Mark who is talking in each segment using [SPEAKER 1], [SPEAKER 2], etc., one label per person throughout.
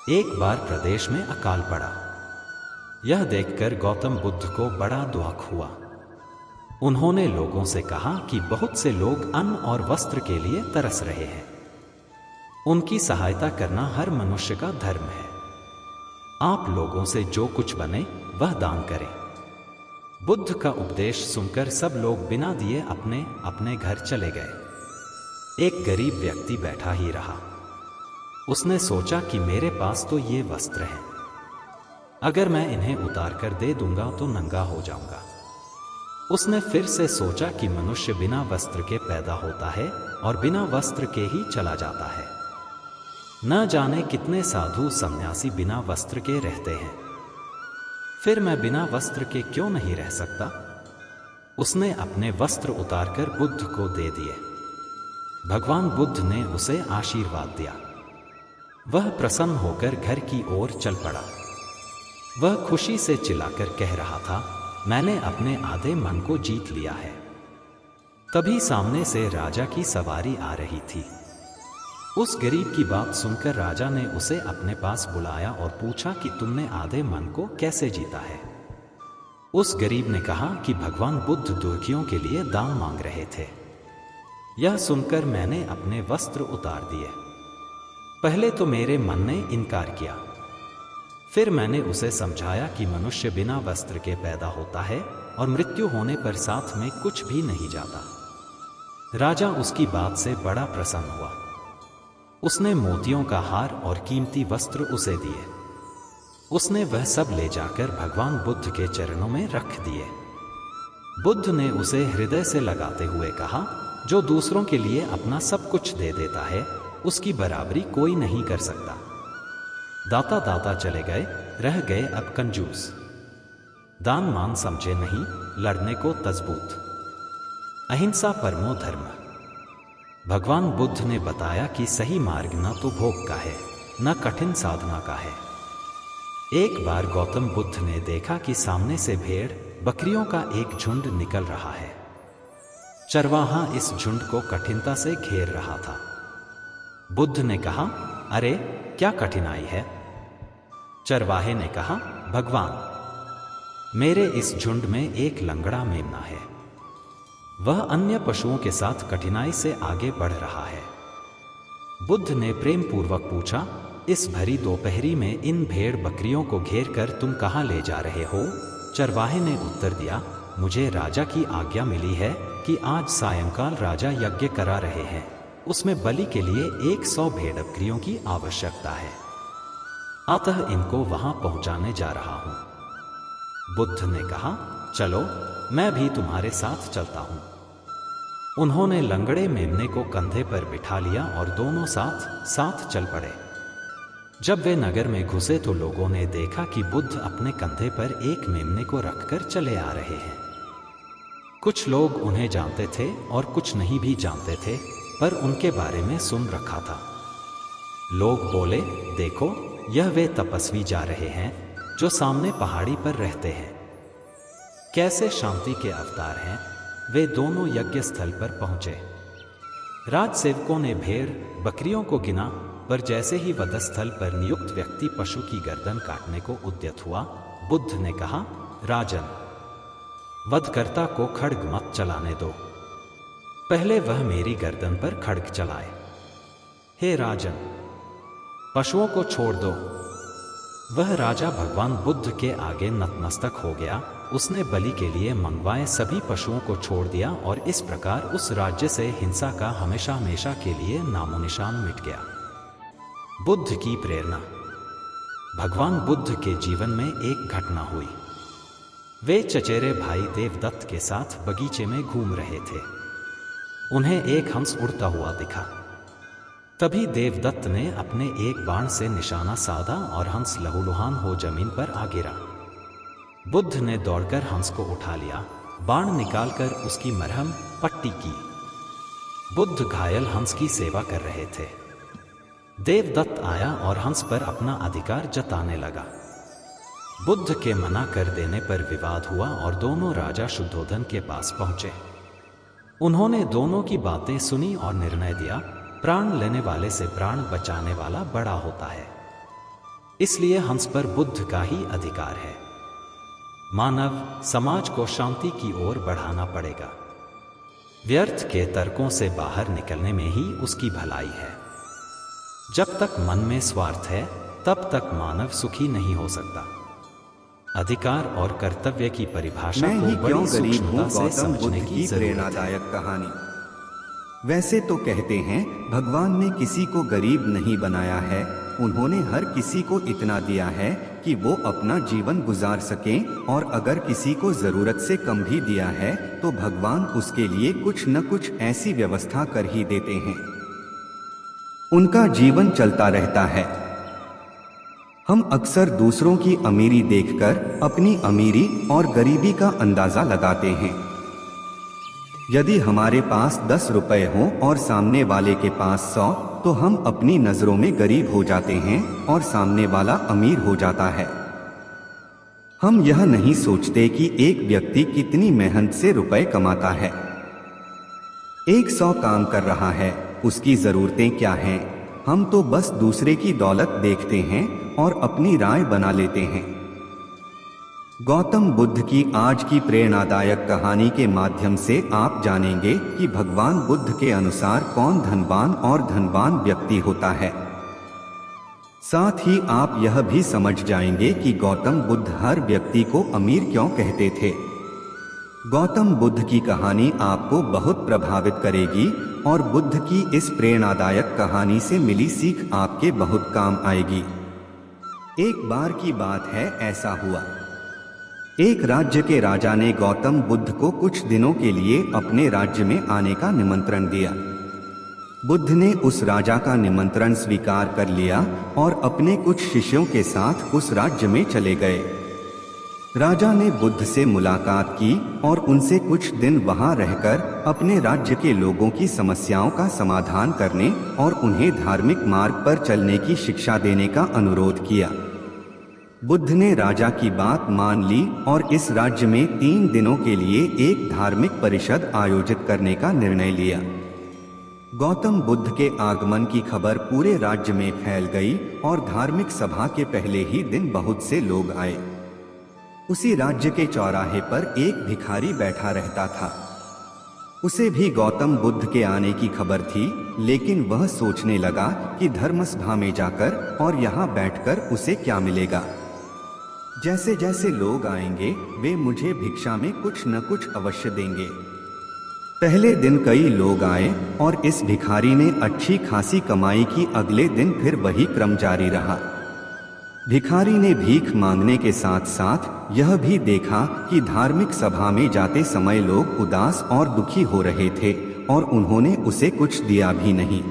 [SPEAKER 1] एक बार प्रदेश में अकाल पड़ा। यह देखकर गौतम बुद्ध को बड़ा दुख हुआ। उन्होंने लोगों से कहा कि बहुत से लोग अन्न और वस्त्र के लिए तरस रहे हैं। उनकी सहायता करना हर मनुष्य का धर्म है। आप लोगों से जो कुछ बने वह दान करें। बुद्ध का उपदेश सुनकर सब लोग बिना दिए अपने अपने घर चले गए। एक गरीब व्यक्ति बैठा ही रहा। उसने सोचा कि मेरे पास तो ये वस्त्र हैं, अगर मैं इन्हें उतार कर दे दूंगा तो नंगा हो जाऊंगा। उसने फिर से सोचा कि मनुष्य बिना वस्त्र के पैदा होता है और बिना वस्त्र के ही चला जाता है। न जाने कितने साधु सन्यासी बिना वस्त्र के रहते हैं, फिर मैं बिना वस्त्र के क्यों नहीं रह सकता। उसने अपने वस्त्र उतारकर बुद्ध को दे दिए। भगवान बुद्ध ने उसे आशीर्वाद दिया। वह प्रसन्न होकर घर की ओर चल पड़ा। वह खुशी से चिल्लाकर कह रहा था, मैंने अपने आधे मन को जीत लिया है। तभी सामने से राजा की सवारी आ रही थी। उस गरीब की बात सुनकर राजा ने उसे अपने पास बुलाया और पूछा कि तुमने आधे मन को कैसे जीता है। उस गरीब ने कहा कि भगवान बुद्ध दुखियों के लिए दान मांग रहे थे। यह सुनकर मैंने अपने वस्त्र उतार दिए। पहले तो मेरे मन ने इनकार किया, फिर मैंने उसे समझाया कि मनुष्य बिना वस्त्र के पैदा होता है और मृत्यु होने पर साथ में कुछ भी नहीं जाता। राजा उसकी बात से बड़ा प्रसन्न हुआ। उसने मोतियों का हार और कीमती वस्त्र उसे दिए। उसने वह सब ले जाकर भगवान बुद्ध के चरणों में रख दिए। बुद्ध ने उसे हृदय से लगाते हुए कहा, जो दूसरों के लिए अपना सब कुछ दे देता है उसकी बराबरी कोई नहीं कर सकता। दाता दाता चले गए, रह गए अब कंजूस। दान मान समझे नहीं, लड़ने को तजबूत। अहिंसा परमो धर्म। भगवान बुद्ध ने बताया कि सही मार्ग न तो भोग का है न कठिन साधना का है। एक बार गौतम बुद्ध ने देखा कि सामने से भेड़ बकरियों का एक झुंड निकल रहा है। चरवाहा इस झुंड को कठिनता से घेर रहा था। बुद्ध ने कहा, अरे क्या कठिनाई है। चरवाहे ने कहा, भगवान, मेरे इस झुंड में एक लंगड़ा मेमना है। वह अन्य पशुओं के साथ कठिनाई से आगे बढ़ रहा है। बुद्ध ने प्रेम पूर्वक पूछा, इस भरी दोपहरी में इन भेड़ बकरियों को घेर कर तुम कहाँ ले जा रहे हो। चरवाहे ने उत्तर दिया, मुझे राजा की आज्ञा मिली है कि आज सायंकाल राजा यज्ञ करा रहे हैं, उसमें बलि के लिए 100 भेड़ बकरियों की आवश्यकता है, अतः इनको वहां पहुंचाने जा रहा हूं। बुद्ध ने कहा, चलो मैं भी तुम्हारे साथ चलता हूं। उन्होंने लंगड़े मेमने को कंधे पर बिठा लिया और दोनों साथ साथ चल पड़े। जब वे नगर में घुसे तो लोगों ने देखा कि बुद्ध अपने कंधे पर एक मेमने को रखकर चले आ रहे हैं। कुछ लोग उन्हें जानते थे और कुछ नहीं भी जानते थे, पर उनके बारे में सुन रखा था। लोग बोले, देखो यह वे तपस्वी जा रहे हैं जो सामने पहाड़ी पर रहते हैं। कैसे शांति के अवतार हैं। वे दोनों यज्ञ स्थल पर पहुंचे। राजसेवकों ने भेड़ बकरियों को गिना, पर जैसे ही वधस्थल पर नियुक्त व्यक्ति पशु की गर्दन काटने को उद्यत हुआ, बुद्ध ने कहा, राजन, वधकर्ता को खड्ग मत चलाने दो, पहले वह मेरी गर्दन पर खड्ग चलाए। हे राजन, पशुओं को छोड़ दो। वह राजा भगवान बुद्ध के आगे नतमस्तक हो गया। उसने बलि के लिए मंगवाए सभी पशुओं को छोड़ दिया और इस प्रकार उस राज्य से हिंसा का हमेशा हमेशा के लिए नामोनिशान मिट गया। बुद्ध की प्रेरणा। भगवान बुद्ध के जीवन में एक घटना हुई। वे चचेरे भाई देवदत्त के साथ बगीचे में घूम रहे थे। उन्हें एक हंस उड़ता हुआ दिखा। तभी देवदत्त ने अपने एक बाण से निशाना साधा और हंस लहूलुहान हो जमीन पर आ गिरा। बुद्ध ने दौड़कर हंस को उठा लिया, बाण निकालकर उसकी मरहम पट्टी की। बुद्ध घायल हंस की सेवा कर रहे थे। देवदत्त आया और हंस पर अपना अधिकार जताने लगा। बुद्ध के मना कर देने पर विवाद हुआ और दोनों राजा शुद्धोधन के पास पहुंचे। उन्होंने दोनों की बातें सुनी और निर्णय दिया, प्राण लेने वाले से प्राण बचाने वाला बड़ा होता है। इसलिए हंस पर बुद्ध का ही अधिकार है। मानव समाज को शांति की ओर बढ़ाना पड़ेगा। व्यर्थ के तर्कों से बाहर निकलने में ही उसकी भलाई है। जब तक मन में स्वार्थ है तब तक मानव सुखी नहीं हो सकता। अधिकार और कर्तव्य की परिभाषा
[SPEAKER 2] मैं
[SPEAKER 1] को
[SPEAKER 2] ही
[SPEAKER 1] बड़ी
[SPEAKER 2] क्यों गरीब
[SPEAKER 1] सूक्ष्मता
[SPEAKER 2] हूँ,
[SPEAKER 1] से
[SPEAKER 2] गौतम
[SPEAKER 1] समझने
[SPEAKER 2] बुद्ध
[SPEAKER 1] की
[SPEAKER 2] की
[SPEAKER 1] जरूरत है।
[SPEAKER 2] प्रेरणादायक कहानी। वैसे तो कहते हैं भगवान ने किसी को गरीब नहीं बनाया है, उन्होंने हर किसी को इतना दिया है कि वो अपना जीवन गुजार सकें, और अगर किसी को जरूरत से कम भी दिया है तो भगवान उसके लिए कुछ न कुछ ऐसी व्यवस्था कर ही देते हैं, उनका जीवन चलता रहता है। हम अक्सर दूसरों की अमीरी देखकर अपनी अमीरी और गरीबी का अंदाजा लगाते हैं। यदि हमारे पास 10 रुपए हों और सामने वाले के पास 100, तो हम अपनी नजरों में गरीब हो जाते हैं और सामने वाला अमीर हो जाता है। हम यह नहीं सोचते कि एक व्यक्ति कितनी मेहनत से रुपए कमाता है। एक 100 काम कर रहा है, उसकी जरूरतें क्या हैं? हम तो बस दूसरे की दौलत देखते हैं और अपनी राय बना लेते हैं। गौतम बुद्ध की आज की प्रेरणादायक कहानी के माध्यम से आप जानेंगे कि भगवान बुद्ध के अनुसार कौन धनवान और धनवान व्यक्ति होता है। साथ ही आप यह भी समझ जाएंगे कि गौतम बुद्ध हर व्यक्ति को अमीर क्यों कहते थे। गौतम बुद्ध की कहानी आपको बहुत प्रभावित करेगी और बुद्ध की इस प्रेरणादायक कहानी से मिली सीख आपके बहुत काम आएगी। एक बार की बात है, ऐसा हुआ, एक राज्य के राजा ने गौतम बुद्ध को कुछ दिनों के लिए अपने राज्य में आने का निमंत्रण दिया। बुद्ध ने उस राजा का निमंत्रण स्वीकार कर लिया और अपने कुछ शिष्यों के साथ उस राज्य में चले गए। राजा ने बुद्ध से मुलाकात की और उनसे कुछ दिन वहां रहकर अपने राज्य के लोगों की समस्याओं का समाधान करने और उन्हें धार्मिक मार्ग पर चलने की शिक्षा देने का अनुरोध किया। बुद्ध ने राजा की बात मान ली और इस राज्य में 3 दिनों के लिए एक धार्मिक परिषद आयोजित करने का निर्णय लिया। गौतम बुद्ध के आगमन की खबर पूरे राज्य में फैल गई और धार्मिक सभा के पहले ही दिन बहुत से लोग आए। उसी राज्य के चौराहे पर एक भिखारी बैठा रहता था। उसे भी गौतम बुद्ध के आने की खबर थी, लेकिन वह सोचने लगा कि धर्मसभा में जाकर और यहाँ बैठकर उसे क्या मिलेगा। जैसे जैसे लोग आएंगे वे मुझे भिक्षा में कुछ न कुछ अवश्य देंगे। पहले दिन कई लोग आए और इस भिखारी ने अच्छी खासी कमाई की। अगले दिन फिर वही क्रम जारी रहा। भिखारी ने भीख मांगने के साथ साथ यह भी देखा कि धार्मिक सभा में जाते समय लोग उदास और दुखी हो रहे थे और उन्होंने उसे कुछ दिया भी नहीं।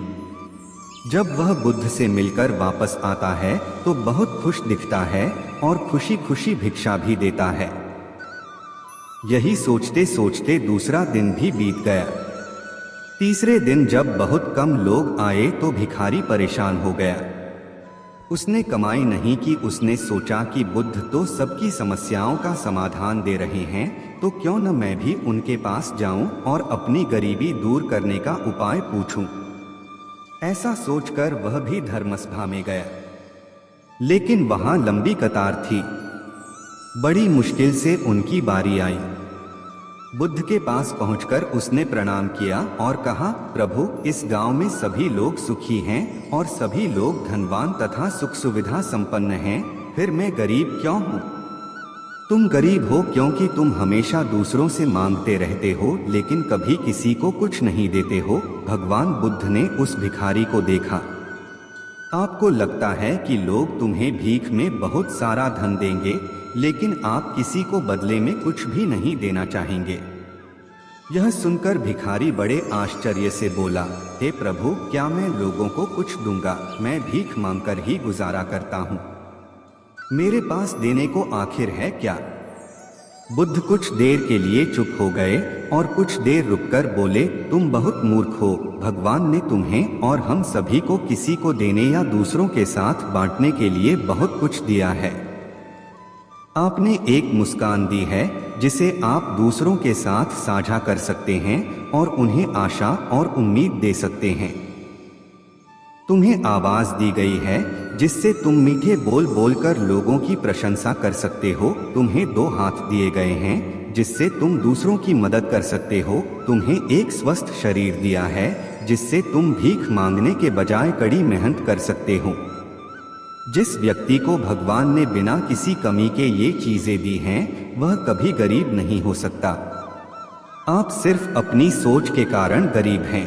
[SPEAKER 2] जब वह बुद्ध से मिलकर वापस आता है तो बहुत खुश दिखता है और खुशी खुशी भिक्षा भी देता है। यही सोचते सोचते दूसरा दिन भी बीत गया। तीसरे दिन जब बहुत कम लोग आए तो भिखारी परेशान हो गया। उसने कमाई नहीं की। उसने सोचा कि बुद्ध तो सबकी समस्याओं का समाधान दे रहे हैं, तो क्यों न मैं भी उनके पास जाऊं और अपनी गरीबी दूर करने का उपाय पूछूं। ऐसा सोचकर वह भी धर्मसभा में गया, लेकिन वहां लंबी कतार थी। बड़ी मुश्किल से उनकी बारी आई। बुद्ध के पास पहुंचकर उसने प्रणाम किया और कहा, प्रभु, इस गांव में सभी लोग सुखी हैं और सभी लोग धनवान तथा सुख सुविधा संपन्न हैं, फिर मैं गरीब क्यों हूं? तुम गरीब हो क्योंकि तुम हमेशा दूसरों से मांगते रहते हो लेकिन कभी किसी को कुछ नहीं देते हो। भगवान बुद्ध ने उस भिखारी को देखा। आपको लगता है कि लोग तुम्हें भीख में बहुत सारा धन देंगे, लेकिन आप किसी को बदले में कुछ भी नहीं देना चाहेंगे। यह सुनकर भिखारी बड़े आश्चर्य से बोला, हे प्रभु, क्या मैं लोगों को कुछ दूंगा? मैं भीख मांगकर ही गुजारा करता हूँ। मेरे पास देने को आखिर है क्या? बुद्ध कुछ देर के लिए चुप हो गए और कुछ देर रुककर बोले, तुम बहुत मूर्ख हो। भगवान ने तुम्हें और हम सभी को किसी को देने या दूसरों के साथ बांटने के लिए बहुत कुछ दिया है। आपने एक मुस्कान दी है जिसे आप दूसरों के साथ साझा कर सकते हैं और उन्हें आशा और उम्मीद दे सकते हैं। तुम्हें आवाज दी गई है जिससे तुम मीठे बोल बोलकर लोगों की प्रशंसा कर सकते हो। तुम्हें 2 हाथ दिए गए हैं जिससे तुम दूसरों की मदद कर सकते हो। तुम्हें एक स्वस्थ शरीर दिया है जिससे तुम भीख मांगने के बजाय कड़ी मेहनत कर सकते हो। जिस व्यक्ति को भगवान ने बिना किसी कमी के ये चीजें दी हैं, वह कभी गरीब नहीं हो सकता। आप सिर्फ अपनी सोच के कारण गरीब हैं।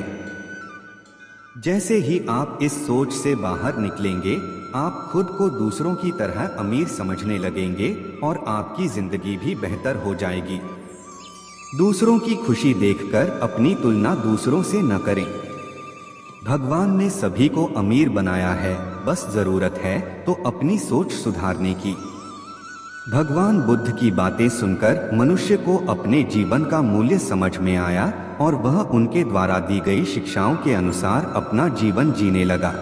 [SPEAKER 2] जैसे ही आप इस सोच से बाहर निकलेंगे, आप खुद को दूसरों की तरह अमीर समझने लगेंगे और आपकी जिंदगी भी बेहतर हो जाएगी। दूसरों की खुशी देखकर अपनी तुलना दूसरों से न करें। भगवान ने सभी को अमीर बनाया है, बस जरूरत है तो अपनी सोच सुधारने की। भगवान बुद्ध की बातें सुनकर मनुष्य को अपने जीवन का मूल्य समझ में आया और वह उनके द्वारा दी गई शिक्षाओं के अनुसार अपना जीवन जीने लगा।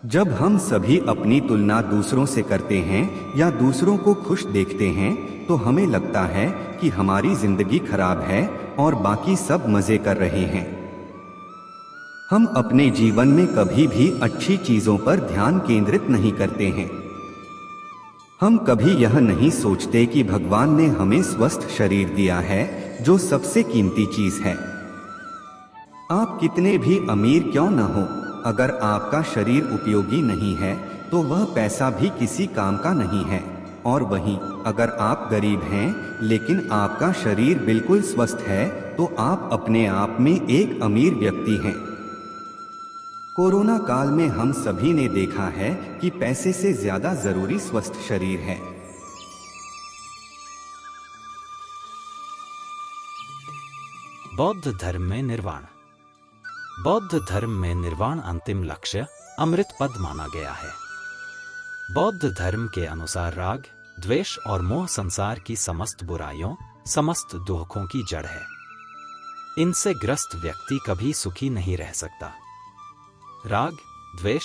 [SPEAKER 2] जब हम सभी अपनी तुलना दूसरों से करते हैं या दूसरों को खुश देखते हैं, तो हमें लगता है कि हमारी जिंदगी खराब है और बाकी सब मजे कर रहे हैं। हम अपने जीवन में कभी भी अच्छी चीजों पर ध्यान केंद्रित नहीं करते हैं। हम कभी यह नहीं सोचते कि भगवान ने हमें स्वस्थ शरीर दिया है, जो सबसे कीमती चीज है। आप कितने भी अमीर क्यों न हो, अगर आपका शरीर उपयोगी नहीं है तो वह पैसा भी किसी काम का नहीं है। और वहीं अगर आप गरीब हैं लेकिन आपका शरीर बिल्कुल स्वस्थ है, तो आप अपने आप में एक अमीर व्यक्ति हैं। कोरोना काल में हम सभी ने देखा है कि पैसे से ज्यादा जरूरी स्वस्थ शरीर है।
[SPEAKER 1] बौद्ध धर्म में निर्वाण। बौद्ध धर्म में निर्वाण अंतिम लक्ष्य अमृत पद माना गया है। बौद्ध धर्म के अनुसार राग, द्वेष और मोह संसार की समस्त बुराइयों, समस्त दुखों की जड़ है। इनसे ग्रस्त व्यक्ति कभी सुखी नहीं रह सकता। राग, द्वेष,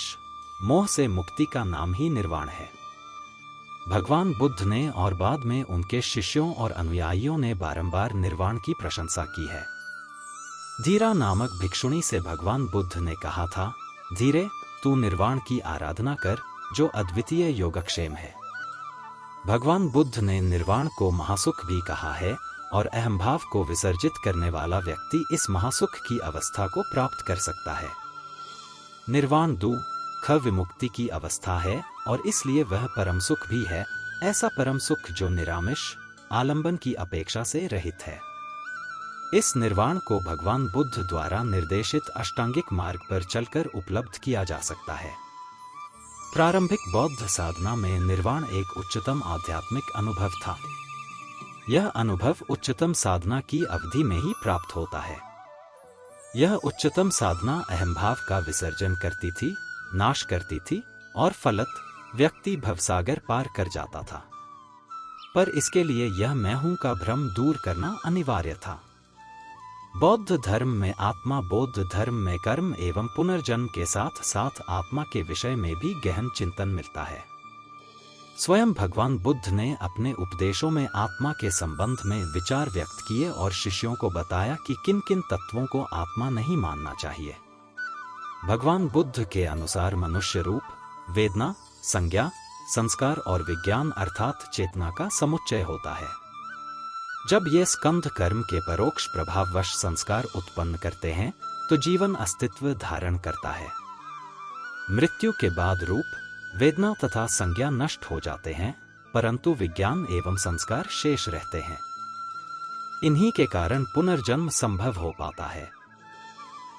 [SPEAKER 1] मोह से मुक्ति का नाम ही निर्वाण है। भगवान बुद्ध ने और बाद में उनके शिष्यों और अनुयायियों ने बारंबार निर्वाण की प्रशंसा की है। धीरा नामक भिक्षुणी से भगवान बुद्ध ने कहा था, धीरे, तू निर्वाण की आराधना कर, जो अद्वितीय योगक्षेम है। भगवान बुद्ध ने निर्वाण को महासुख भी कहा है और अहंभाव को विसर्जित करने वाला व्यक्ति इस महासुख की अवस्था को प्राप्त कर सकता है। निर्वाण दुख विमुक्ति की अवस्था है और इसलिए वह परम सुख भी है, ऐसा परम सुख जो निरामिष आलंबन की अपेक्षा से रहित है। इस निर्वाण को भगवान बुद्ध द्वारा निर्देशित अष्टांगिक मार्ग पर चलकर उपलब्ध किया जा सकता है। प्रारंभिक बौद्ध साधना में निर्वाण एक उच्चतम आध्यात्मिक अनुभव था। यह अनुभव उच्चतम साधना की अवधि में ही प्राप्त होता है। यह उच्चतम साधना अहंभाव का विसर्जन करती थी, नाश करती थी और फलत व्यक्ति भवसागर पार कर जाता था। पर इसके लिए यह मैं हूं का भ्रम दूर करना अनिवार्य था। बौद्ध धर्म में आत्मा, बौद्ध धर्म में कर्म एवं पुनर्जन्म के साथ साथ आत्मा के विषय में भी गहन चिंतन मिलता है। स्वयं भगवान बुद्ध ने अपने उपदेशों में आत्मा के संबंध में विचार व्यक्त किए और शिष्यों को बताया कि किन किन तत्वों को आत्मा नहीं मानना चाहिए। भगवान बुद्ध के अनुसार मनुष्य रूप, वेदना, संज्ञा, संस्कार और विज्ञान अर्थात चेतना का समुच्चय होता है। जब ये स्कंध कर्म के परोक्ष प्रभाववश संस्कार उत्पन्न करते हैं तो जीवन अस्तित्व धारण करता है। मृत्यु के बाद रूप, वेदना तथा संज्ञा नष्ट हो जाते हैं, परंतु विज्ञान एवं संस्कार शेष रहते हैं। इन्हीं के कारण पुनर्जन्म संभव हो पाता है।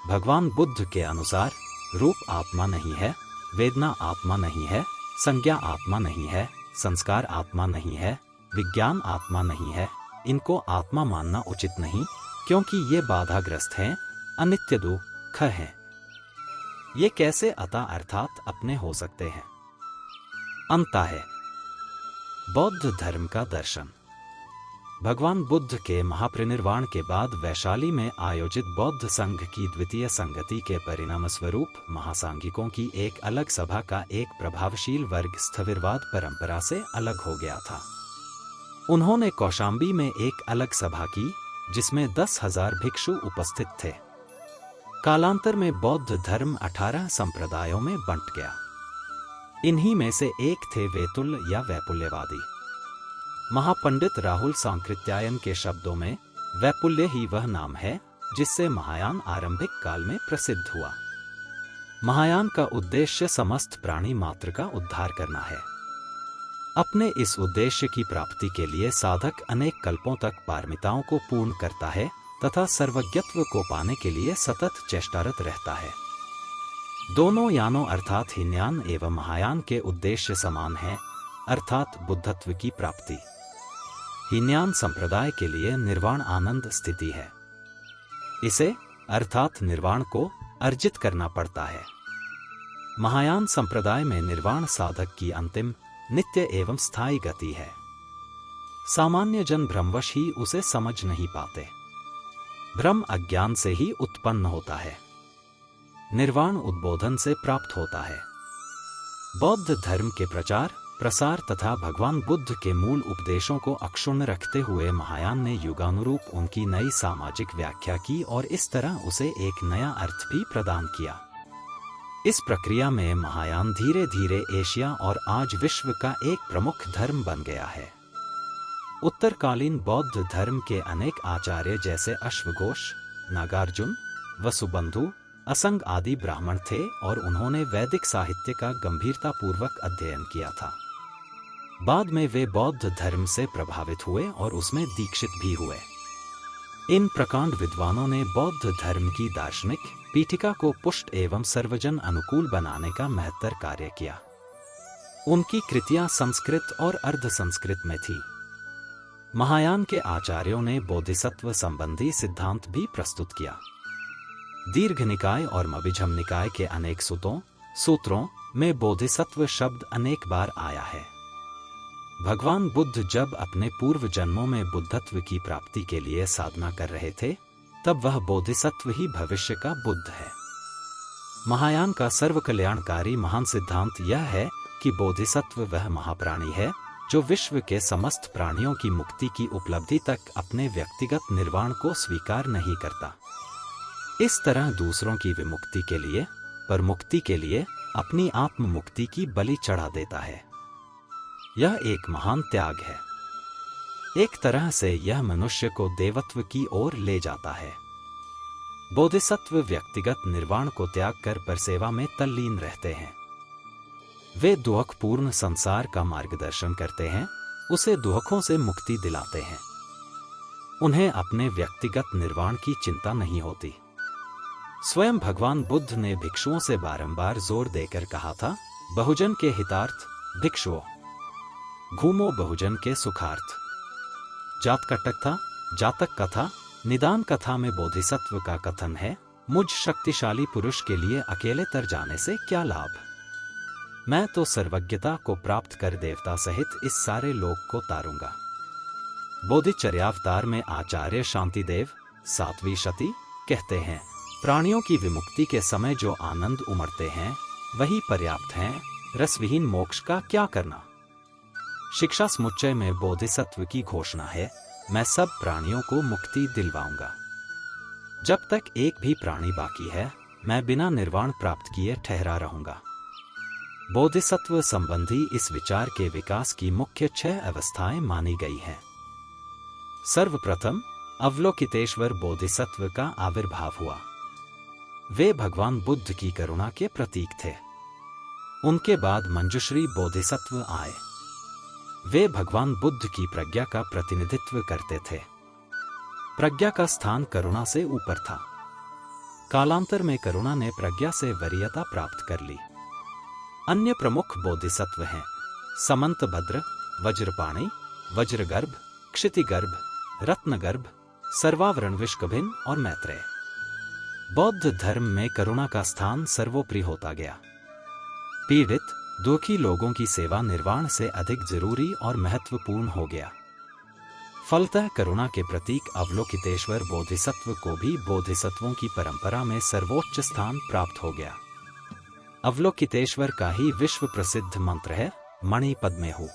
[SPEAKER 1] भगवान बुद्ध के अनुसार रूप आत्मा नहीं है, वेदना आत्मा नहीं है, संज्ञा आत्मा नहीं है, संस्कार आत्मा नहीं है, विज्ञान आत्मा नहीं है। इनको आत्मा मानना उचित नहीं, क्योंकि ये बाधाग्रस्त हैं, अनित्य दुख हैं। ये कैसे अता अर्थात अपने हो सकते हैं? अंता है। बौद्ध धर्म का दर्शन। भगवान बुद्ध के महापरिनिर्वाण के बाद वैशाली में आयोजित बौद्ध संघ की द्वितीय संगति के परिणाम स्वरूप महासांघिकों की एक अलग सभा का एक प्रभावशील वर्ग स्थविरवाद परंपरा से अलग हो गया था। उन्होंने कौशाम्बी में एक अलग सभा की जिसमें 10,000 भिक्षु उपस्थित थे। कालांतर में बौद्ध धर्म 18 संप्रदायों में बंट गया। इन्हीं में से एक थे वेतुल या वैपुल्यवादी। महापंडित राहुल सांकृत्यायन के शब्दों में वैपुल्य ही वह नाम है जिससे महायान आरंभिक काल में प्रसिद्ध हुआ। महायान का उद्देश्य समस्त प्राणी मात्र का उद्धार करना है। अपने इस उद्देश्य की प्राप्ति के लिए साधक अनेक कल्पों तक पारमिताओं को पूर्ण करता है तथा सर्वज्ञत्व को पाने के लिए सतत चेष्टारत रहता है। दोनों यानों अर्थात हीनयान एवं महायान के उद्देश्य समान हैं, अर्थात बुद्धत्व की प्राप्ति। हीनयान संप्रदाय के लिए निर्वाण आनंद स्थिति है। इसे अर्थात निर्वाण को अर्जित करना पड़ता है। महायान संप्रदाय में निर्वाण साधक की अंतिम, नित्य एवं स्थायी गति है। सामान्य जन भ्रमवश ही उसे समझ नहीं पाते। भ्रम अज्ञान से ही उत्पन्न होता है। निर्वाण उद्बोधन से प्राप्त होता है। बौद्ध धर्म के प्रचार प्रसार तथा भगवान बुद्ध के मूल उपदेशों को अक्षुण्ण रखते हुए महायान ने युगानुरूप उनकी नई सामाजिक व्याख्या की और इस तरह उसे एक नया अर्थ भी प्रदान किया। इस प्रक्रिया में महायान धीरे धीरे एशिया और आज विश्व का एक प्रमुख धर्म बन गया है। उत्तरकालीन बौद्ध धर्म के अनेक आचार्य जैसे अश्वघोष, नागार्जुन, वसुबंधु, असंग आदि ब्राह्मण थे और उन्होंने वैदिक साहित्य का गंभीरतापूर्वक अध्ययन किया था। बाद में वे बौद्ध धर्म से प्रभावित हुए और उसमें दीक्षित भी हुए। इन प्रकांड विद्वानों ने बौद्ध धर्म की दार्शनिक पीठिका को पुष्ट एवं सर्वजन अनुकूल बनाने का महत्तर कार्य किया। उनकी कृतियां संस्कृत और अर्ध संस्कृत में थी। महायान के आचार्यों ने बोधिसत्व संबंधी सिद्धांत भी प्रस्तुत किया। दीर्घ निकाय और मविझम निकाय के अनेक सूत्रों में बोधिसत्व शब्द अनेक बार आया है। भगवान बुद्ध जब अपने पूर्व जन्मों में बुद्धत्व की प्राप्ति के लिए साधना कर रहे थे, तब वह बोधिसत्व ही भविष्य का बुद्ध है। महायान का सर्वकल्याणकारी महान सिद्धांत यह है कि बोधिसत्व वह महाप्राणी है जो विश्व के समस्त प्राणियों की मुक्ति की उपलब्धि तक अपने व्यक्तिगत निर्वाण को स्वीकार नहीं करता। इस तरह दूसरों की विमुक्ति के लिए, पर मुक्ति के लिए अपनी आत्म मुक्ति की बलि चढ़ा देता है। यह एक महान त्याग है। एक तरह से यह मनुष्य को देवत्व की ओर ले जाता है। बोधिसत्व व्यक्तिगत निर्वाण को त्याग कर परसेवा में तल्लीन रहते हैं। वे दुःखपूर्ण संसार का मार्गदर्शन करते हैं, उसे दुखों से मुक्ति दिलाते हैं। उन्हें अपने व्यक्तिगत निर्वाण की चिंता नहीं होती। स्वयं भगवान बुद्ध ने भिक्षुओं से बारंबार जोर देकर कहा था, बहुजन के हितार्थ भिक्षुओं, घूमो बहुजन के सुखार्थ। जात कटक था, जातक कथा, निदान कथा में बोधिसत्व का कथन है, मुझ शक्तिशाली पुरुष के लिए अकेले तर जाने से क्या लाभ। मैं तो सर्वज्ञता को प्राप्त कर देवता सहित इस सारे लोक को तारूंगा। बोधिचर्यावतार में आचार्य शांतिदेव 7वीं शती कहते हैं, प्राणियों की विमुक्ति के समय जो आनंद उमड़ते हैं वही पर्याप्त हैं, रसविहीन मोक्ष का क्या करना। शिक्षा समुच्चय में बोधिसत्व की घोषणा है, मैं सब प्राणियों को मुक्ति दिलवाऊंगा। जब तक एक भी प्राणी बाकी है, मैं बिना निर्वाण प्राप्त किए ठहरा रहूंगा। बोधिसत्व संबंधी इस विचार के विकास की मुख्य 6 अवस्थाएं मानी गई हैं। सर्वप्रथम अवलोकितेश्वर बोधिसत्व का आविर्भाव हुआ। वे भगवान बुद्ध की करुणा के प्रतीक थे। उनके बाद मंजुश्री बोधिसत्व आए। वे भगवान बुद्ध की प्रज्ञा का प्रतिनिधित्व करते थे। प्रज्ञा का स्थान करुणा से ऊपर था। कालांतर में करुणा ने प्रज्ञा से वरीयता प्राप्त कर ली। अन्य प्रमुख बोधिसत्व हैं समंतभद्र, वज्रपाणि, वज्रगर्भ, क्षितिगर्भ, रत्नगर्भ, सर्वावरण विष्कभिन्न और मैत्रेय। बौद्ध धर्म में करुणा का स्थान सर्वोपरि होता गया। पीड़ित, दुखी लोगों की सेवा निर्वाण से अधिक जरूरी और महत्वपूर्ण हो गया। फलतः करुणा के प्रतीक अवलोकितेश्वर बोधिसत्व को भी बोधिसत्वों की परंपरा में सर्वोच्च स्थान प्राप्त हो गया। अवलोकितेश्वर का ही विश्व प्रसिद्ध मंत्र है, मणि पद्मे हूँ।